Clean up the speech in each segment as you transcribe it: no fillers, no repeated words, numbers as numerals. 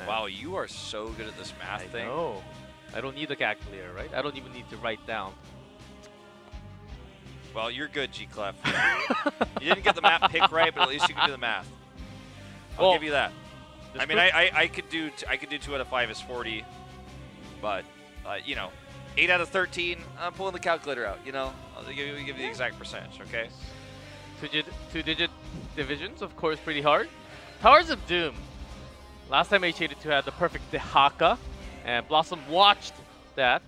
Wow, you are so good at this math thing. No, I don't need a calculator, right? I don't even need to write down. Well, you're good, G-Clef. You didn't get the map pick right, but at least you can do the math. I'll give you that. I mean, I could do 2 out of 5 is 40, but you know, 8 out of 13. I'm pulling the calculator out. You know, I'll give you the exact percentage. Okay. Two-digit divisions, of course, pretty hard. Towers of Doom. Last time HG2 had the perfect Dehaka, and BlossoM watched that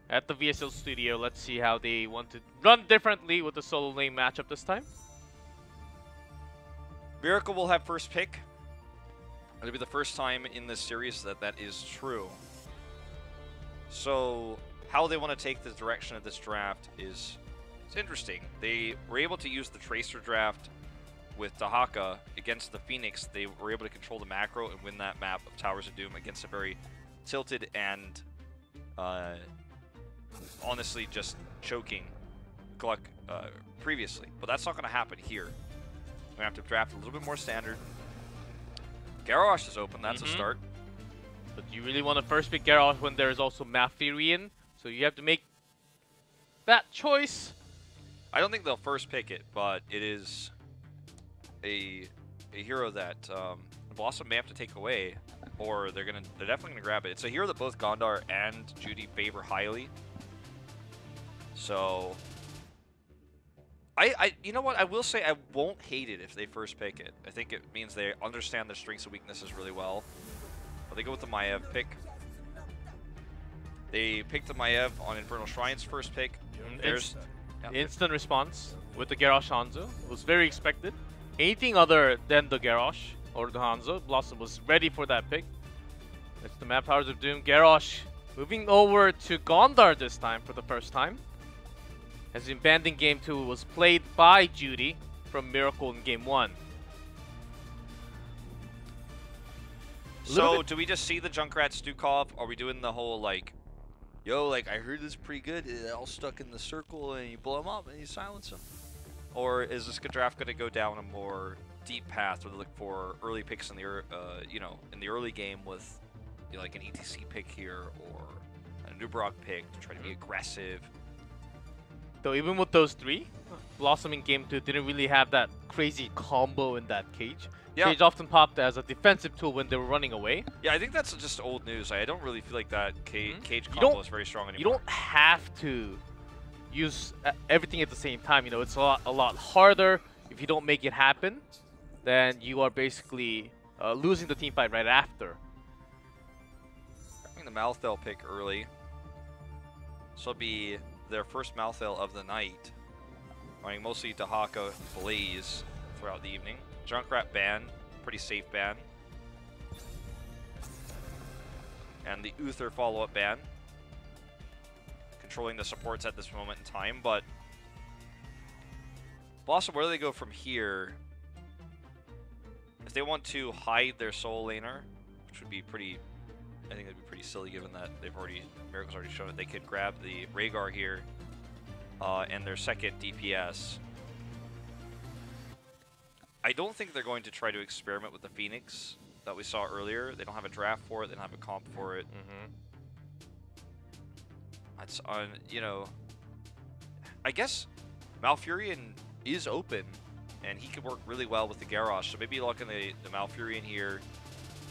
at the VSL studio. Let's see how they want to run differently with the solo lane matchup this time. Miracle will have first pick. It'll be the first time in this series that is true. So how they want to take the direction of this draft is interesting. They were able to use the Tracer draft with Dehaka against the Phoenix. They were able to control the macro and win that map of Towers of Doom against a very tilted and honestly just choking Gluck previously. But that's not going to happen here. We're going to have to draft a little bit more standard. Garrosh is open. That's a start. But you really want to first pick Garrosh when there is also Malfurion, so you have to make that choice. I don't think they'll first pick it, but it is a hero that BlossoM may have to take away, or they're definitely gonna grab it. It's a hero that both Gondar and Judy favor highly. So you know what? I will say I won't hate it if they first pick it. I think it means they understand their strengths and weaknesses really well. But they go with the Maiev pick. They picked the Maiev on Infernal Shrine's first pick. There's instant response with the Garrosh Hanzo. It was very expected. Anything other than the Garrosh or the Hanzo, BlossoM was ready for that pick. It's the map Towers of Doom. Garrosh moving over to Gondar this time for the first time. As in banned in Game 2, was played by Judy from Miracle in Game 1. So, do we just see the Junkrat Stukov? Are we doing the whole, like, yo, like, I heard this is pretty good, it's all stuck in the circle, and you blow him up, and you silence him? Or is this draft going to go down a more deep path where they look for early picks in the, you know, in the early game with, you know, like an ETC pick here, or a Nubrok pick to try to be aggressive? Though even with those three, BlossoM in Game 2 didn't really have that crazy combo in that cage. Yeah. Cage often popped as a defensive tool when they were running away. Yeah, I think that's just old news. I don't really feel like that cage combo is very strong anymore. You don't have to use everything at the same time. You know, it's a lot harder. If you don't make it happen, then you are basically losing the team fight right after. I think the Malthael pick early. This will be their first Malthael of the night. Running mostly Dehaka Blaze throughout the evening. Junkrat ban, pretty safe ban. And the Uther follow-up ban. Controlling the supports at this moment in time, but BlossoM, where do they go from here? If they want to hide their soul laner, which would be pretty, I think it'd be pretty silly given that Miracle's already shown it. They could grab the Rhaegar here and their second DPS. I don't think they're going to try to experiment with the Phoenix that we saw earlier. They don't have a draft for it. They don't have a comp for it. That's on, you know, I guess Malfurion is open, and he could work really well with the Garrosh. So maybe you look in the Malfurion here,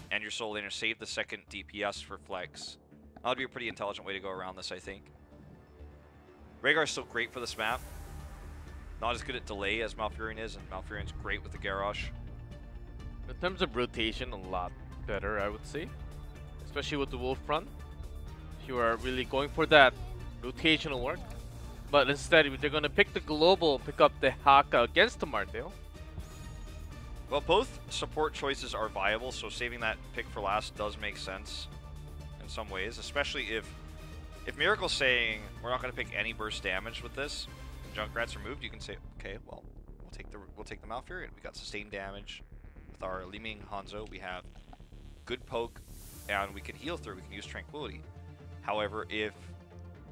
and your Soul Laner save the second DPS for flex. That would be a pretty intelligent way to go around this, I think. Rhaegar's still great for this map. Not as good at delay as Malfurion is, and Malfurion's great with the Garrosh. In terms of rotation, a lot better, I would say. Especially with the Wolf Front. If you are really going for that rotational work. But instead, if they're going to pick the global, pick up the Haka against the Martell. Well, both support choices are viable, so saving that pick for last does make sense in some ways. Especially if Miracle's saying, we're not going to pick any burst damage with this, Junkrat's removed, you can say, okay, well, we'll take the Malfurion. We got sustained damage with our Li Ming Hanzo. We have good poke, and we can heal through. We can use Tranquility. However, if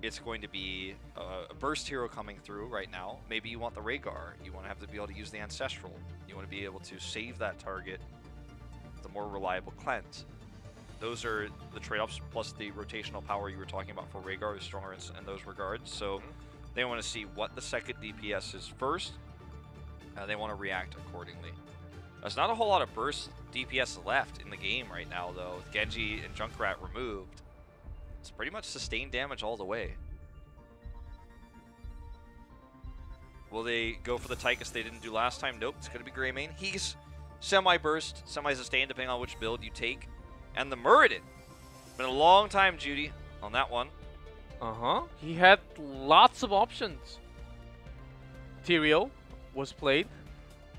it's going to be a burst hero coming through right now, maybe you want the Rhaegar. You want to have to be able to use the Ancestral. You want to be able to save that target. The more reliable cleanse. Those are the trade-offs, plus the rotational power you were talking about for Rhaegar is stronger in those regards. So they want to see what the second DPS is first. They want to react accordingly. There's not a whole lot of burst DPS left in the game right now, though. With Genji and Junkrat removed, it's pretty much sustained damage all the way. Will they go for the Tychus they didn't do last time? Nope, it's going to be Greymane. He's semi-burst, semi-sustained, depending on which build you take. And the Muradin. Been a long time, Judy, on that one. He had lots of options. Tyrael was played.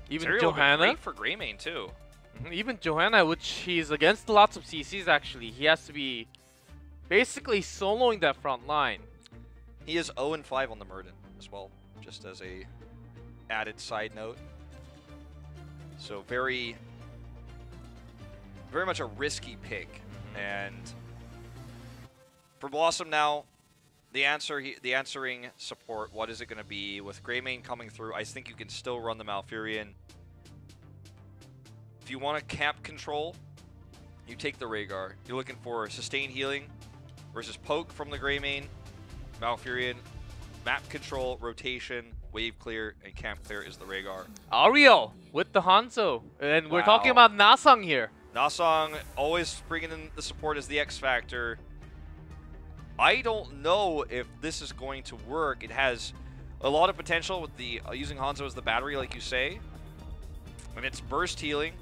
Even Tyrael Johanna. great for Greymane, too. Even Johanna, which he's against lots of CCs, actually. He has to be basically soloing that front line. He is 0-5 on the Muradin as well, just as a added side note. So very much a risky pick. And for BlossoM now, the answering support, what is it going to be? With Greymane coming through, I think you can still run the Malfurion. If you want to camp control, you take the Rhaegar. You're looking for sustained healing versus poke from the Greymane, Malfurion, map control, rotation, wave clear, and camp clear is the Rhaegar. Ariel with the Hanzo. And we're talking about Nasang here. Nasang always bringing in the support as the X factor. I don't know if this is going to work. It has a lot of potential with the using Hanzo as the battery, like you say. And it's burst healing.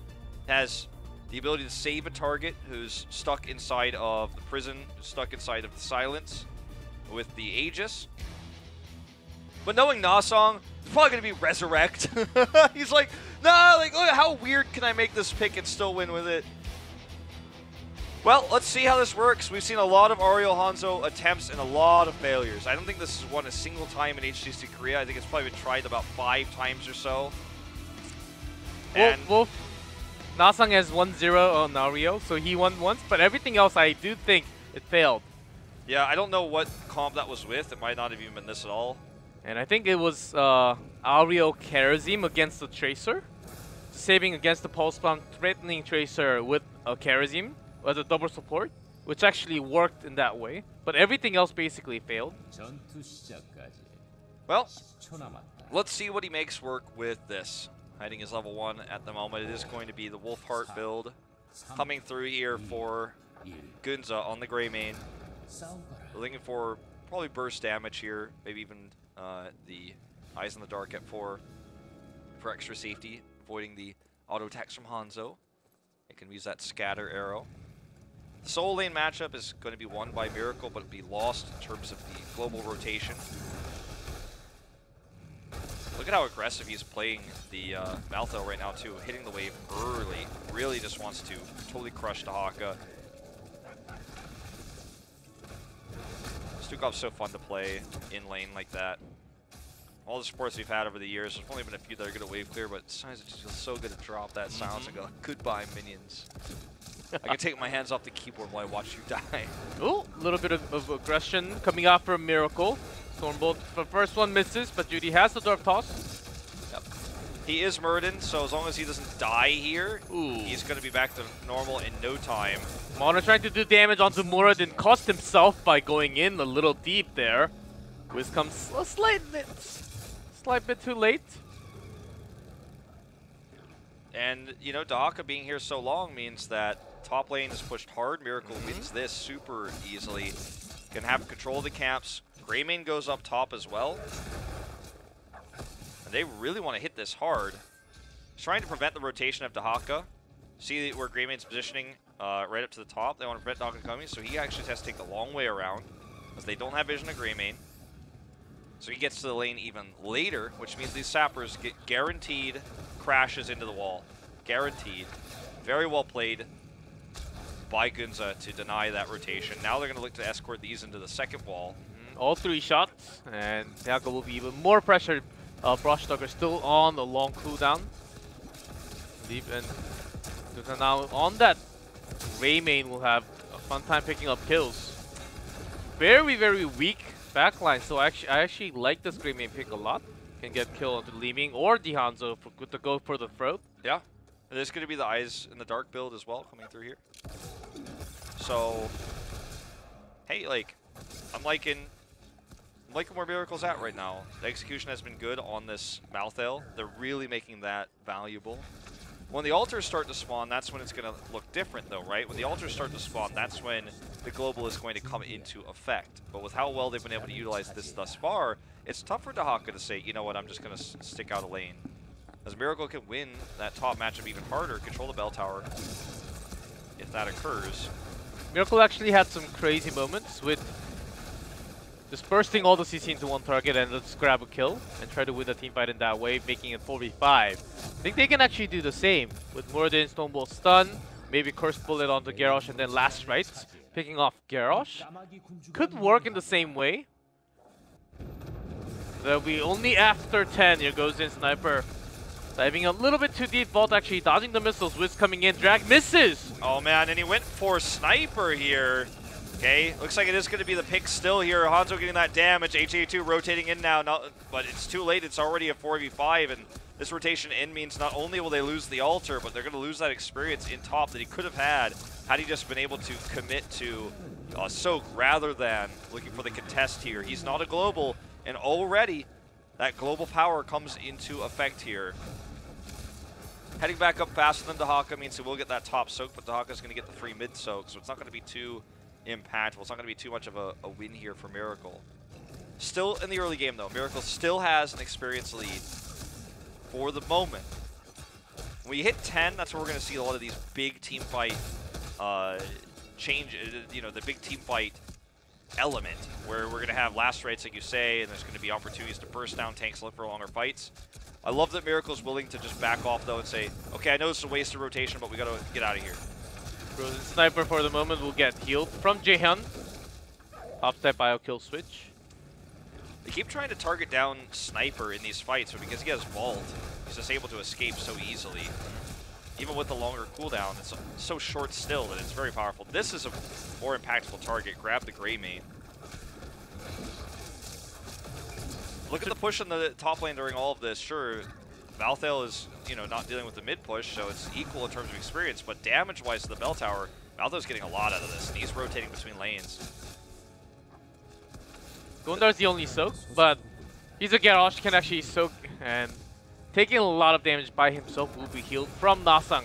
It has the ability to save a target who's stuck inside of the prison, stuck inside of the silence with the Aegis. But knowing Nasang, it's probably going to be Resurrect. He's like, nah, like, look, how weird can I make this pick and still win with it? Well, let's see how this works. We've seen a lot of Ariel Hanzo attempts and a lot of failures. I don't think this has won a single time in HGC Korea. I think it's probably been tried about 5 times or so. And Wolf, Nasang has 1-0 on Ariel, so he won once, but everything else I do think it failed. yeah, I don't know what comp that was with. It might not have even been this at all. And I think it was Ariel Karazim against the Tracer. Saving against the Pulse Bomb, threatening Tracer with a Karazim as a double support, which actually worked in that way. But everything else basically failed. Well, let's see what he makes work with this. Hiding is level 1 at the moment. It is going to be the Wolfheart build coming through here for Gunza on the Greymane. We're looking for probably burst damage here, maybe even the Eyes in the Dark at 4 for extra safety, avoiding the auto attacks from Hanzo. It can use that scatter arrow. The solo lane matchup is going to be won by Miracle, but it'll be lost in terms of the global rotation. Look at how aggressive he's playing the Malthael right now too, hitting the wave early. Really just wants to totally crush Dahaka. Stukov's so fun to play in lane like that. All the supports we've had over the years, there's only been a few that are good at wave clear, but sometimes it just feels so good to drop that silence and go, goodbye minions. I can take my hands off the keyboard while I watch you die. Ooh, a little bit of aggression coming out from Miracle. Stormbolt, the first one misses, but Judy has the Dwarf Toss. Yep. He is Muradin, so as long as he doesn't die here, he's going to be back to normal in no time. Mona trying to do damage onto Muradin, cost himself by going in a little deep there. Wiz comes a slight bit too late. And, you know, Dahaka being here so long means that top lane is pushed hard. Miracle wins this super easily. Can have control of the camps. Greymane goes up top as well. And they really want to hit this hard. He's trying to prevent the rotation of Dahaka. See where Greymane's positioning right up to the top. They want to prevent Dahaka coming, so he actually has to take the long way around because they don't have vision of Greymane. So he gets to the lane even later, which means these sappers get guaranteed crashes into the wall. Guaranteed. Very well played by Gunza to deny that rotation. Now they're going to look to escort these into the second wall. All 3 shots, and Dahaka will be even more pressured. Frostdogger still on the long cooldown. Deep and now on that, Greymane will have a fun time picking up kills. Very, very weak backline, so I actually like this Greymane pick a lot. Can get killed onto Li Ming or the Hanzo to go for the throat. Yeah. There's going to be the Eyes in the Dark build as well coming through here. So, hey, like, I'm liking where Miracle's at right now. The execution has been good on this Malthael. They're really making that valuable. When the altars start to spawn, that's when it's going to look different, though, right? When the altars start to spawn, that's when the global is going to come into effect. But with how well they've been able to utilize this thus far, it's tough for Dahaka to say, you know what, I'm just going to stick out a lane. As Miracle can win that top matchup even harder, control the bell tower, if that occurs. Miracle actually had some crazy moments with just bursting all the CC into one target and just grab a kill and try to win the team fight in that way, making it 4v5. I think they can actually do the same with Muradin, Stoneball stun, maybe Curse Bullet onto Garrosh, and then Last Rites picking off Garrosh. Could work in the same way. That'll be only after 10. Here goes in Sniper. Diving a little bit too deep. Vault actually dodging the missiles. Wiz coming in. Drag misses. Oh man, and he went for Sniper here. Okay, looks like it is going to be the pick still here. Hanzo getting that damage. HA2 rotating in now, but it's too late. It's already a 4v5, and this rotation in means not only will they lose the altar, but they're going to lose that experience in top that he could have had he just been able to commit to Soak rather than looking for the contest here. He's not a global, and already that global power comes into effect here. Heading back up faster than Dahaka means he will get that top soak, but Dahaka's going to get the free mid soak, so it's not going to be too impactful. It's not going to be too much of a win here for Miracle. Still in the early game, though. Miracle still has an experience lead for the moment. When you hit 10, that's where we're going to see a lot of these big team fight the big team fight element, where we're going to have last rites, like you say, and there's going to be opportunities to burst down tanks, look for longer fights. I love that Miracle's willing to just back off, though, and say, okay, I know it's a waste of rotation, but we got to get out of here. Frozen Sniper for the moment will get healed from Jaehyun. Top step bio kill switch. They keep trying to target down Sniper in these fights, but because he has Vault, he's just able to escape so easily. Even with the longer cooldown, it's so short still that it's very powerful. This is a more impactful target. Grab the Grey Mane. Look at the push in the top lane during all of this. Sure, Malthael is, not dealing with the mid push, so it's equal in terms of experience, but damage-wise to the bell tower, Malthael's getting a lot out of this, and he's rotating between lanes. Gondar's the only soak, but he's a Garrosh, can actually soak, and taking a lot of damage by himself will be healed from Nasang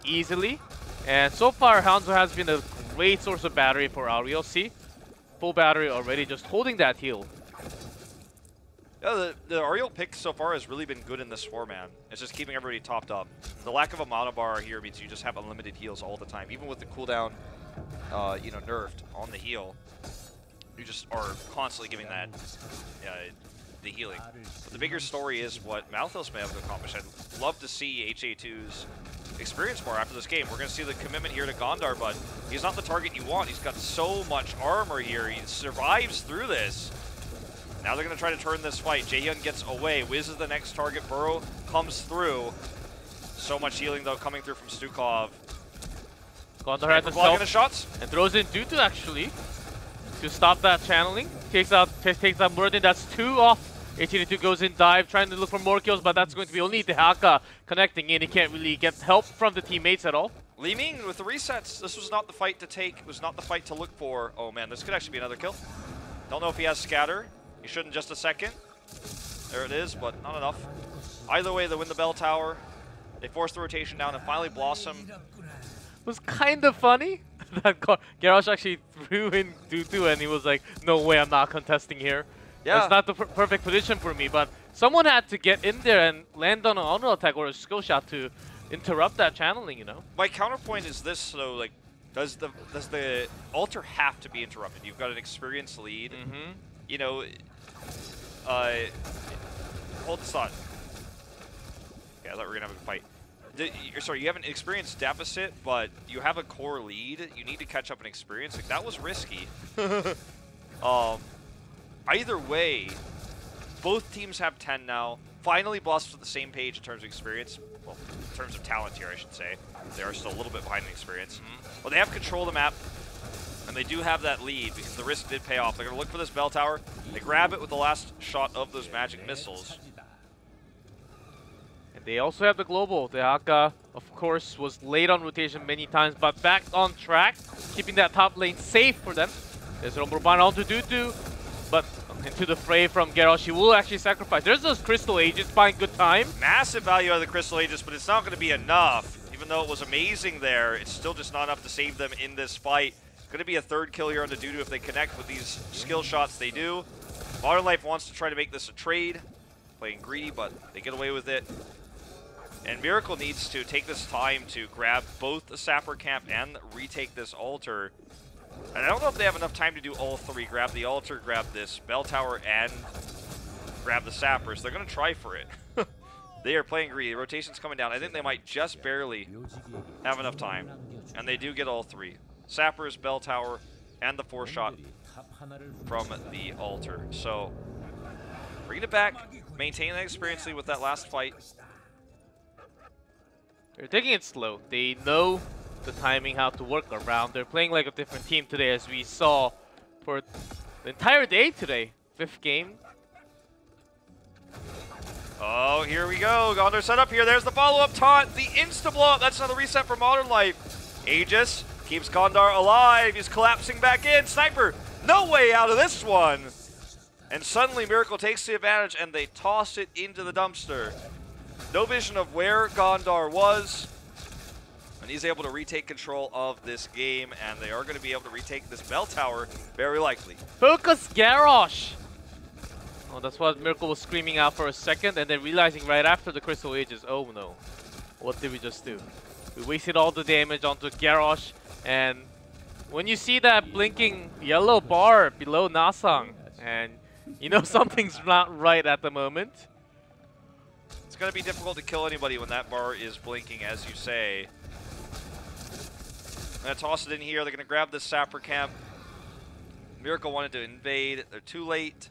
easily. And so far, Hanzo has been a great source of battery for Ariel. See, full battery already, just holding that heal. Yeah, the Ariel pick so far has really been good in this format. It's just keeping everybody topped up. The lack of a mana bar here means you just have unlimited heals all the time. Even with the cooldown, nerfed on the heal, you just are constantly giving that the healing. But the bigger story is what Malthael's been able to accomplish. I'd love to see HA2's experience bar after this game. We're going to see the commitment here to Gondar, but he's not the target you want. He's got so much armor here. He survives through this. Now they're going to try to turn this fight. Jaehyun gets away. Wiz is the next target. Burrow comes through. So much healing, though, coming through from Stukov. Gondar has blocking the shots. And throws in Dutu, actually, to stop that channeling. Takes out Muradin. That's 2 off. HG2 goes in dive, trying to look for more kills, but that's going to be only Dahaka connecting in. He can't really get help from the teammates at all. Li Ming with the resets. This was not the fight to take. It was not the fight to look for. Oh, man, this could actually be another kill. Don't know if he has scatter. He should in just a second. There it is, but not enough. Either way, they win the bell tower. They force the rotation down, and finally BlossoM. It was kind of funny that Garrosh actually threw in Dutu, and he was like, no way, I'm not contesting here. Yeah. It's not the perfect position for me, but someone had to get in there and land on an auto attack or a skill shot to interrupt that channeling, My counterpoint is this, so like, does the altar have to be interrupted? You've got an experienced lead. Hold this thought. Okay, I thought we were gonna have a fight. Sorry, you have an experience deficit, but you have a core lead. You need to catch up in experience. Like, that was risky. Either way, both teams have 10 now. Finally, BlossoM's on the same page in terms of experience. Well, in terms of talent here, I should say. They are still a little bit behind in experience. But they have control of the map, and they do have that lead because the risk did pay off. They're going to look for this bell tower. They grab it with the last shot of those magic missiles. And they also have the global. Dahaka of course, was late on rotation many times, but back on track, keeping that top lane safe for them. There's Romborbana onto Dudu, but into the fray from Garrosh. He will actually sacrifice. There's those Crystal Aegis buying good time. Massive value out of the Crystal Aegis, but it's not going to be enough. Even though it was amazing there, it's still just not enough to save them in this fight. Going to be a third kill here on the Dudu if they connect with these skill shots they do. Modern Life wants to try to make this a trade. Playing greedy, but they get away with it. And Miracle needs to take this time to grab both the Sapper Camp and retake this altar. And I don't know if they have enough time to do all three. Grab the altar, grab this bell tower, and grab the sappers. They're going to try for it. They are playing greedy. Rotation's coming down. I think they might just barely have enough time. And they do get all three. Sappers, bell tower, and the 4-shot from the altar. So, bring it back. Maintain that experience with that last fight. They're taking it slow. They know the timing, how to work around. They're playing like a different team today, as we saw for the entire day today. 5th game. Oh, here we go. Gondor set up here. There's the follow-up taunt. The insta-blow-up. That's another reset for Modern Life. Aegis keeps Gondor alive. He's collapsing back in. Sniper, no way out of this one. And suddenly Miracle takes the advantage and they toss it into the dumpster. No vision of where Gondor was. And he's able to retake control of this game, and they are going to be able to retake this bell tower, very likely. Focus Garrosh! Oh, that's what Miracle was screaming out for a second, and then realizing right after the Crystal Aegis, oh no, what did we just do? We wasted all the damage onto Garrosh, and when you see that blinking yellow bar below Nasang, and you know something's not right at the moment. It's going to be difficult to kill anybody when that bar is blinking, as you say. I'm going to toss it in here. They're going to grab this Sapper Camp. Miracle wanted to invade. They're too late.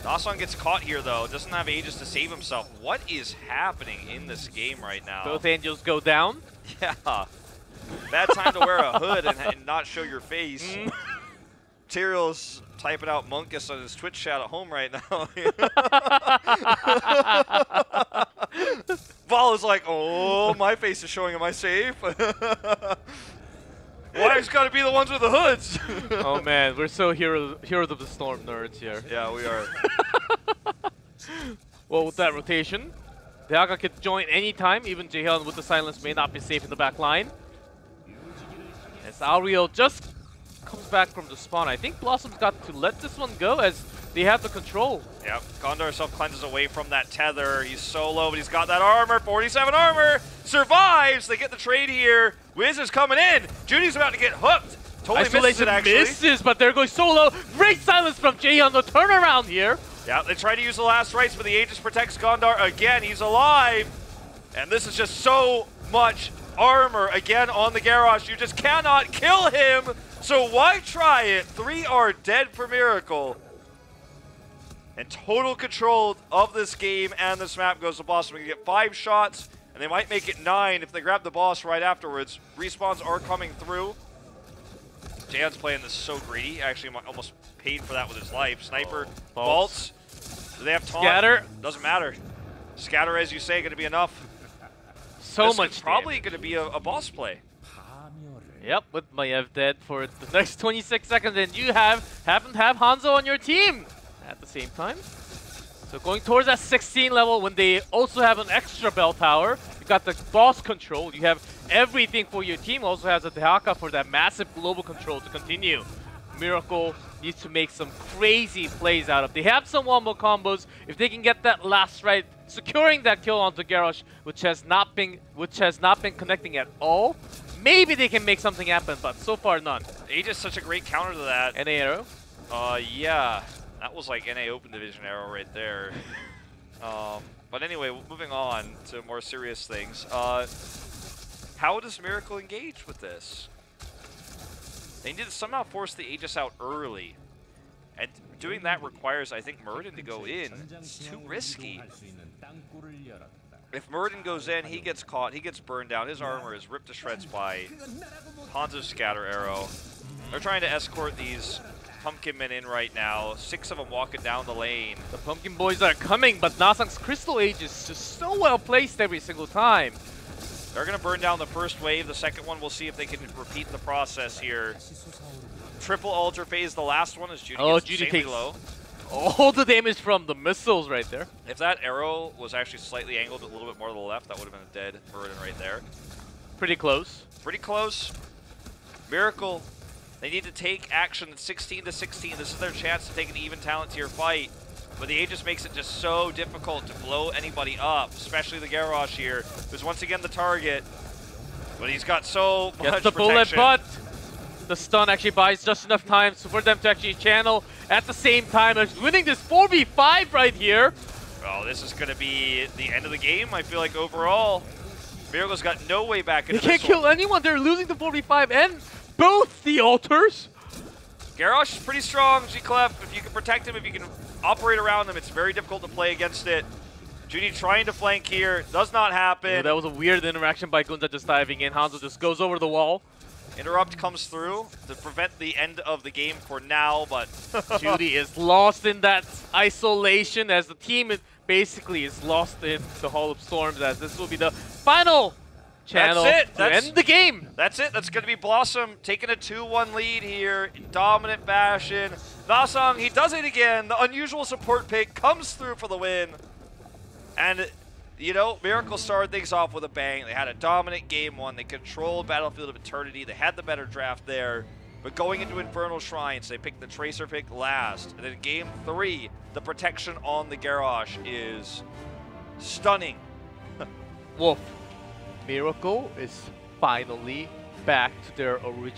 Nasang gets caught here, though. Doesn't have Aegis to save himself. What is happening in this game right now? Both angels go down. Yeah. Bad time to wear a hood and not show your face. Tyriel's typing out Monkus on his Twitch chat at home right now. Val is like, oh, my face is showing. Am I safe? Why's got to be the ones with the hoods? Oh man, we're so heroes of the storm nerds here. Yeah, we are. Well, with that rotation, Deaka could join anytime. Even Jaehyun with the silence may not be safe in the back line. As Auriel just comes back from the spawn. I think BlossoM's got to let this one go as they have the control. Yep, Gondor self-cleanses away from that tether. He's solo, but he's got that armor. 47 armor. Survives. They get the trade here. Wiz is coming in. Judy's about to get hooked. Totally misses it, actually. Misses, but they're going solo. Great silence from Jaehyun. The turnaround here. Yeah, they try to use the last rites, but the Aegis protects Gondor again. He's alive. And this is just so much armor again on the Garrosh. You just cannot kill him. So why try it? 3 are dead for Miracle. And total control of this game and this map goes to BlossoM. We can get 5 shots, and they might make it 9 if they grab the boss right afterwards. Respawns are coming through. Jan's playing this so greedy. Actually, almost paid for that with his life. Sniper, vaults. Do they have taunt? Scatter. Doesn't matter. Scatter, as you say, going to be enough. So this much is probably going to be a boss play. Yep, with Maiev dead for the next 26 seconds, and you happen to have Hanzo on your team at the same time. So going towards that 16 level when they also have an extra bell tower. You got the boss control. You have everything for your team. Also has a Dehaka for that massive global control to continue. Miracle needs to make some crazy plays out of. They have some wombo combos. If they can get that last right, securing that kill onto Garrosh, which has not been connecting at all. Maybe they can make something happen, but so far none. Aegis such a great counter to that. NA arrow? Yeah. That was like NA Open Division arrow right there. But anyway, moving on to more serious things. How does Miracle engage with this? They need to somehow force the Aegis out early. And doing that requires, I think, Muradin to go in. It's too risky. If Muradin goes in, he gets caught, he gets burned down. His armor is ripped to shreds by Hanzo's scatter arrow. They're trying to escort these Pumpkin Men in right now. 6 of them walking down the lane. The Pumpkin Boys are coming, but Nasang's Crystal Age is just so well placed every single time. They're going to burn down the first wave. The second one, we'll see if they can repeat the process here. Triple Alter Phase, the last one, as Judy gets Judy insanely takes low. all the damage from the missiles right there. If that arrow was actually slightly angled a little bit more to the left, that would have been a dead burden right there. Pretty close. Pretty close. Miracle, they need to take action at 16 to 16. This is their chance to take an even talent tier fight. But the Aegis makes it just so difficult to blow anybody up, especially the Garrosh here, who's once again the target. But he's got so much Gets the protection. bullet, but the stun actually buys just enough time for them to actually channel at the same time as winning this 4v5 right here. Oh, this is going to be the end of the game, I feel like, overall. Miracle's got no way back into They can't this one. kill anyone. They're losing the 4v5 and both the altars. Garrosh is pretty strong, G-Clef. If you can protect him, if you can operate around him, it's very difficult to play against it. Judy trying to flank here. Does not happen. Oh, that was a weird interaction by Gunza just diving in. Hanzo just goes over the wall. Interrupt comes through to prevent the end of the game for now, but Judy is lost in that isolation as the team basically is lost in the Hall of Storms, as this will be the final channel to end the game. That's it. That's going to be BlossoM taking a 2-1 lead here in dominant fashion. Nasang, he does it again. The unusual support pick comes through for the win. And, you know, Miracle started things off with a bang. They had a dominant game one. They controlled Battlefield of Eternity. They had the better draft there. But going into Infernal Shrines, they picked the Tracer pick last. And then game 3, the protection on the Garrosh is stunning. Wolf, Miracle is finally back to their original